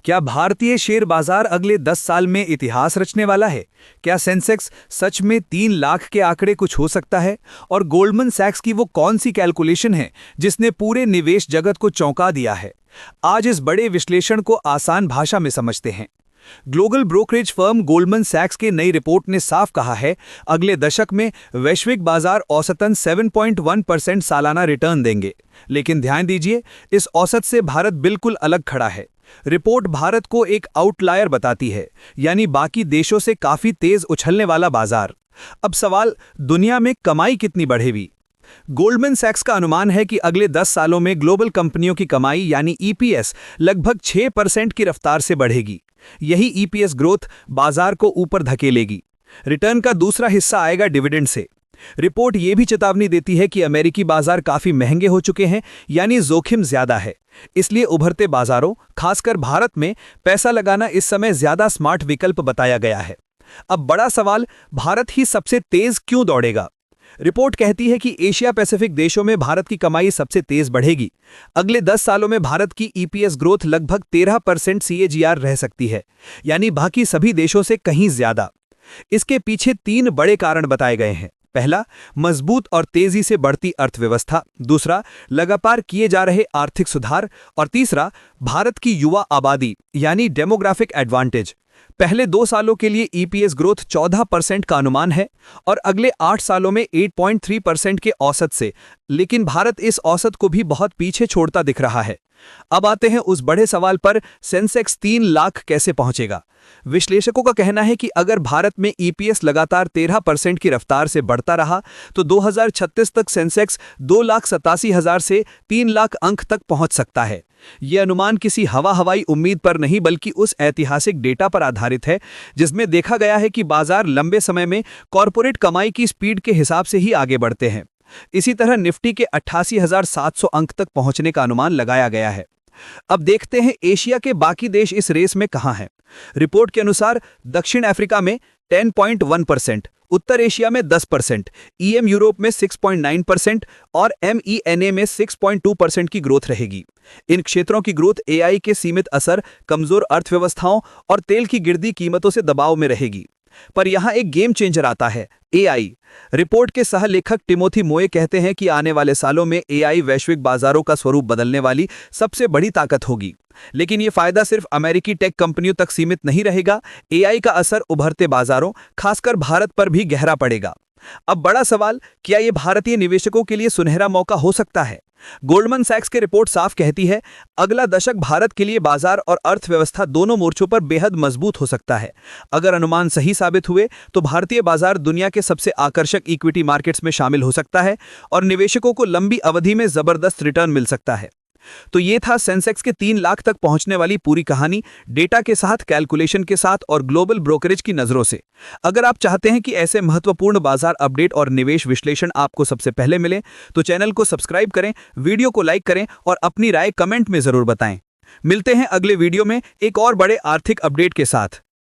क्या भारतीय शेयर बाजार अगले 10 साल में इतिहास रचने वाला है? क्या सेंसेक्स सच में 3 लाख के आंकड़े को छू सकता है? और गोल्डमैन सैक्स की वो कौन सी कैलकुलेशन है जिसने पूरे निवेश जगत को चौंका दिया है? आज इस बड़े विश्लेषण को आसान भाषा में समझते हैं। ग्लोबल ब्रोकरेज फर्म गोल्डमैन सैक्स की नई रिपोर्ट ने साफ कहा है, अगले दशक में वैश्विक बाजार औसतन 7.1% सालाना रिटर्न देंगे। लेकिन ध्यान दीजिए, इस औसत से भारत बिल्कुल अलग खड़ा है। रिपोर्ट भारत को एक आउटलायर बताती है, यानी बाकी देशों से काफी तेज उछलने वाला बाजार। अब सवाल, दुनिया में कमाई कितनी बढ़ेगी? गोल्डमैन सैक्स का अनुमान है कि अगले 10 सालों में ग्लोबल कंपनियों की कमाई यानी ईपीएस लगभग 6% की रफ्तार से बढ़ेगी। यही ईपीएस ग्रोथ बाजार को ऊपर धकेलेगी। रिटर्न का दूसरा हिस्सा आएगा डिविडेंड से। रिपोर्ट यह भी चेतावनी देती है कि अमेरिकी बाजार काफी महंगे हो चुके हैं, यानी जोखिम ज्यादा है। इसलिए उभरते बाजारों, खासकर भारत में पैसा लगाना इस समय ज्यादा स्मार्ट विकल्प बताया गया है। अब बड़ा सवाल, भारत ही सबसे तेज क्यों दौड़ेगा? रिपोर्ट कहती है कि एशिया पैसिफिक देशों में भारत की कमाई सबसे तेज बढ़ेगी। अगले 10 सालों में भारत की ईपीएस ग्रोथ लगभग 13% सीएजीआर रह सकती है, यानी बाकी सभी देशों से कहीं ज्यादा। इसके पीछे 3 बड़े कारण बताए गए हैं। पहला, मजबूत और तेजी से बढ़ती अर्थव्यवस्था। दूसरा, लगातार किए जा रहे आर्थिक सुधार। और तीसरा, भारत की युवा आबादी यानी डेमोग्राफिक एडवांटेज। पहले 2 सालों के लिए ईपीएस ग्रोथ 14% का अनुमान है और अगले 8 सालों में 8.3% के औसत से। लेकिन भारत इस औसत को भी बहुत पीछे छोड़ता दिख रहा है। अब आते हैं उस बड़े सवाल पर, सेंसेक्स 3 लाख कैसे पहुंचेगा? विश्लेषकों का कहना है कि अगर भारत में ईपीएस लगातार 13% की रफ्तार से बढ़ता रहा तो 2036 तक सेंसेक्स 2,87,000 से 3 लाख अंक तक पहुंच सकता है। यह अनुमान किसी हवाई उम्मीद पर नहीं, बल्कि उस ऐतिहासिक डेटा पर आधारित है जिसमें देखा गया है कि बाजार लंबे समय में कॉरपोरेट कमाई की स्पीड के हिसाब से ही आगे बढ़ते हैं। इसी तरह निफ्टी के 88,700 अंक तक पहुंचने का अनुमान लगाया गया है। अब देखते हैं एशिया के बाकी देश इस रेस में कहां हैं। रिपोर्ट के अनुसार दक्षिण अफ्रीका में 10.1%, उत्तर एशिया में 10%, ईएम यूरोप में 6.9% और एमईएनए में 6.2% की ग्रोथ रहेगी। इन क्षेत्रों की ग्रोथ एआई के सीमित असर, कमजोर अर्थव्यवस्थाओं और तेल की गिरती कीमतों से दबाव में रहेगी। पर यहां एक गेम चेंजर आता है, एआई। रिपोर्ट के सह लेखक टिमोथी मोए कहते हैं कि आने वाले सालों में एआई वैश्विक बाजारों का स्वरूप बदलने वाली सबसे बड़ी ताकत होगी। लेकिन यह फायदा सिर्फ अमेरिकी टेक कंपनियों तक सीमित नहीं रहेगा। एआई का असर उभरते बाजारों, खासकर भारत पर भी गहरा पड़ेगा। अब बड़ा सवाल, क्या यह भारतीय निवेशकों के लिए सुनहरा मौका हो सकता है? गोल्डमैन सैक्स की रिपोर्ट साफ कहती है, अगला दशक भारत के लिए बाजार और अर्थव्यवस्था दोनों मोर्चों पर बेहद मजबूत हो सकता है। अगर अनुमान सही साबित हुए तो भारतीय बाजार दुनिया के सबसे आकर्षक इक्विटी मार्केट्स में शामिल हो सकता है और निवेशकों को लंबी अवधि में जबरदस्त रिटर्न मिल सकता है। तो ये था सेंसेक्स के 3 लाख तक पहुंचने वाली पूरी कहानी, डेटा के साथ, कैलकुलेशन के साथ और ग्लोबल ब्रोकरेज की नजरों से। अगर आप चाहते हैं कि ऐसे महत्वपूर्ण बाजार अपडेट और निवेश विश्लेषण आपको सबसे पहले मिले तो चैनल को सब्सक्राइब करें, वीडियो को लाइक करें और अपनी राय कमेंट में जरूर बताएं। मिलते हैं अगले वीडियो में एक और बड़े आर्थिक अपडेट के साथ।